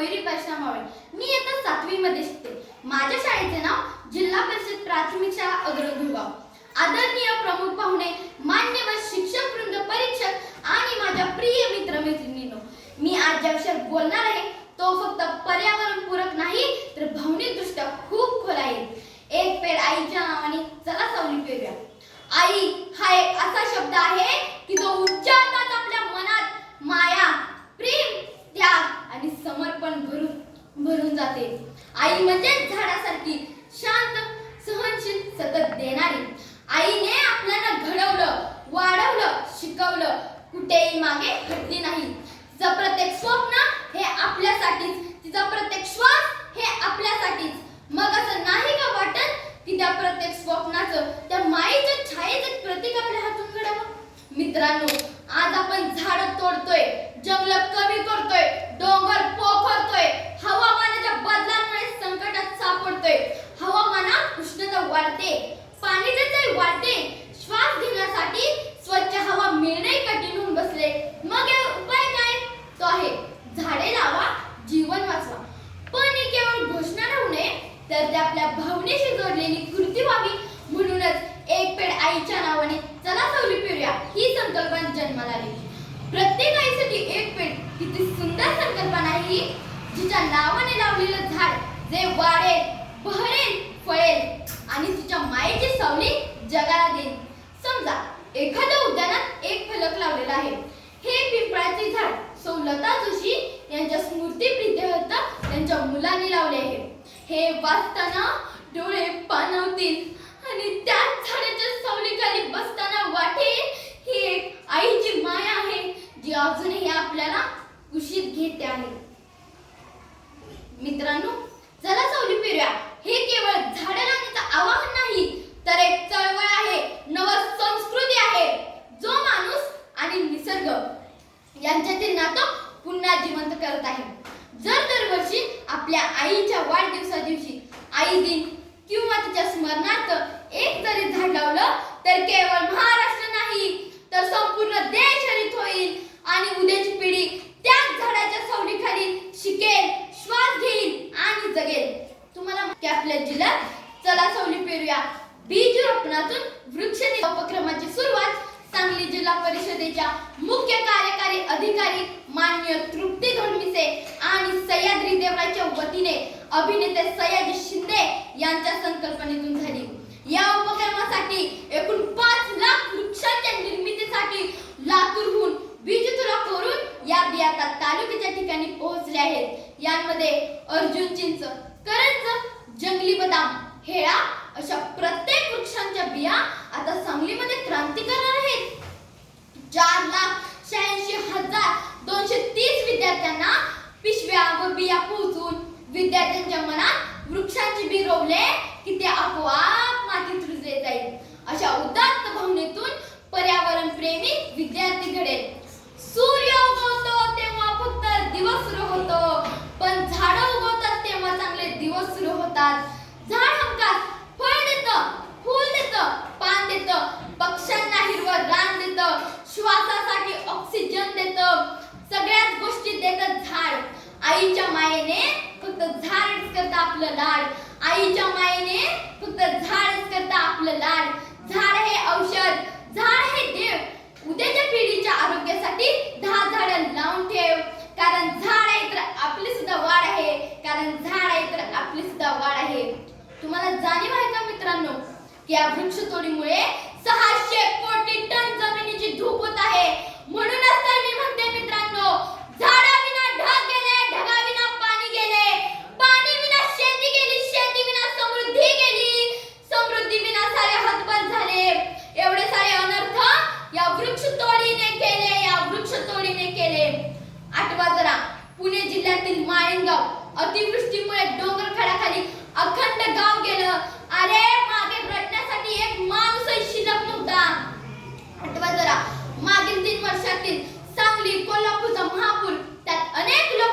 मयुरी परशुराम मावळे. मी इयत्ता 7वी मध्ये शिकते. माझ्या शाळेचे नाव जिल्हा परिषद प्राथमिक शाळा अग्रदुर्गाव. आदरणीय प्रमुख पाहुणे, मान्यवर शिक्षक वृंद, परीक्षक आणि माझ्या प्रिय मित्रमैत्रिणींनो, मी आज ज्या विषयावर बोलणार आहे तो फक्त पर्यावरणपूरक नाही तर भावनिकदृष्ट्या खूप खोल आहे. एक पेड आईच्या नावाने चला सावली पेरूया. आई हा एक असा शब्द आहे की जो उच्चारताच आपल्या मनात माया, प्रेम, त्याग आणि समर्पण भरून जाते. आई म्हणजे झाडासारखी शांत, सहनशील, सतत देणारी. आईने आपल्याला घडवलं, वाढवलं, शिकवलं, कुठेही मागे हटली नाही. तिचं प्रत्येक स्वप्न हे आपल्यासाठीच, तिचा प्रत्येक श्वास हे आपल्यासाठीच. मग असं नाही का वाटत की त्या प्रत्येक स्वप्नाचं, त्या मायेच्या छायेचं प्रतीक आपल्या हातून घडावं? मित्रांनो, आज आपण झाडं तोडतोय, जंगल कमी करतोय, डोंगर पोखरतोय, हवामानाच्या बदलांमुळे संकटात सापडतोय. हवामानात उष्णता वाढते, पाणी टंचाई वाढते, श्वास घेण्यासाठी स्वच्छ हवा मिळणे कठीण होऊन बसले. मग या उपाय काय? तो आहे झाडे लावा, जीवन वाचवा. पण ही केवळ घोषणा राहू नये तर ते आपल्या भावनेशी जोडलेली कृती व्हावी. म्हणूनच एक पेड आईच्या नावाने चला सावली पेरूया ही संकल्पना जन्माला आली. प्रत्येक आईसाठी एक पेड किती सुंदर संकल्पना आहे ही, जिच्या नावाने लावलेलं झाड जे वाढेल, बहरेल, फळेल आणि तिच्या मायेची सावली जगाला देईल. समजा एखाद्या उद्यानात एक फलक लावलेला आहे. हे पिंपळाचे झाड सौ लता जोशी यांच्या स्मृतीप्रित्यर्थ त्यांच्या मुलांनी लावले आहे. हे वाचताना डोळे पाणावतील आणि त्याच झाडाच्या सावलीखाली बसताना वाटेल ही एक आईची माया आहे जी अजूनही आपल्याला कुशीत घेते आहे. मित्रांनो, चला सावली पेरूया हे केवळ झाडं लावण्याचं आवाहन नाही तर एक चळवळ आहे, नव संस्कृती आहे, जो माणूस आणि निसर्ग यांच्यातील नातं पुन्हा जिवंत करत आहे. जर दरवर्षी आपल्या आईच्या वाढदिवसा दिवशी आई दिन किंवा तिच्या स्मरणार्थ एक जरी झाड लावलं तर केवळ महाराष्ट्र नाही तर संपूर्ण देश हरित होईल आणि उद्याची पिढी त्याच झाडाच्या सावलीखाली शिकेल, श्वास घेईल आणि जगेल. तुम्हाला माहिती आपल्या जिल्ह्यात चला सावली पेरूया बीज रोपणातून वृक्ष उपक्रमाची सुरुवात सांगली जिल्हा परिषदेच्या मुख्य कार्यकारी अधिकारी माननीय तृप्ती धोडमिसे आणि सह्याद्री देवराच्या वतीने अभिनेते सयाजी शिंदे यांच्या संकल्पनेतून झाली. या उपक्रमासाठी एकूण 5 लाख वृक्षांच्या निर्मितीसाठी लातूरहून बीज तुला करून या बिया तालुक्याच्या ठिकाणी पोहोचले आहेत. यांमध्ये अर्जुन चिंच, करंज, जंगली बदाम, हेळा अशा प्रत्येक वृक्षांच्या बिया आता सांगलीमध्ये क्रांती करणार आहेत. 4,86,230 विद्यार्थ्यांना पिशव्या व बिया पोहोचून विद्यार्थ्यांच्या मनात वृक्षांची बी रोवले की ते आपोआप मातीत रुजले जाईल. अशा उदात्त भावनेतून पर्यावरण प्रेमी विद्यार्थी घडेल. सूर्य उगवतो तेव्हा फक्त दिवस सुरू होतो, पण झाडं उगवतात तेव्हा चांगले दिवस सुरू होतात. झाड हमखास फळ देतं, फूल देतं, पान देतं, पक्ष्यांना हिरवं रान देतं, श्वासासाठी ऑक्सिजन देतं, सगळ्याच गोष्टी देतं झाड. आईच्या मायेने फक्त झाडच करतं आपलं लाड. आईच्या मायेने फक्त झाडच करतं आपलं लाड. झाड हे औषध, झाड हे देव. उद्याच्या पिढीच्या आरोग्यासाठी 10 झाडं लावून ठेव, कारण झाड आहे तर आपली सुद्धा वाढ आहे, कारण झाड आहे तर आपली सुद्धा वाढ आहे. तुम्हाला जाणीव आहे का मित्रांनो की या वृक्षतोडीमुळे 600 कोटी टन जमिनीची धूप होत आहे. म्हणूनच तर मी म्हणते मित्रांनो, झाडाविना ढग गेले, ढगाविना पाणी गेले, पाणी विना शेती गेली, शेती विना समृद्धी गेली, समृद्धी विना सारे हतबल झाले. एवढे सारे अनर्थ या वृक्षतोडीने केले, या वृक्षतोडीने केले. आठवा जरा पुणे जिल्ह्यातील माळिंगाव अतिवृष्टीमुळे डोंगरखड्याखाली अखंड गाव गेलं. अरे मागे रडण्यासाठी एक माणूसही शिल्लक नव्हता. आठवा जरा मागील 3 वर्षातील सांगली, कोल्हापूरचा महापूर, त्यात अनेक लोक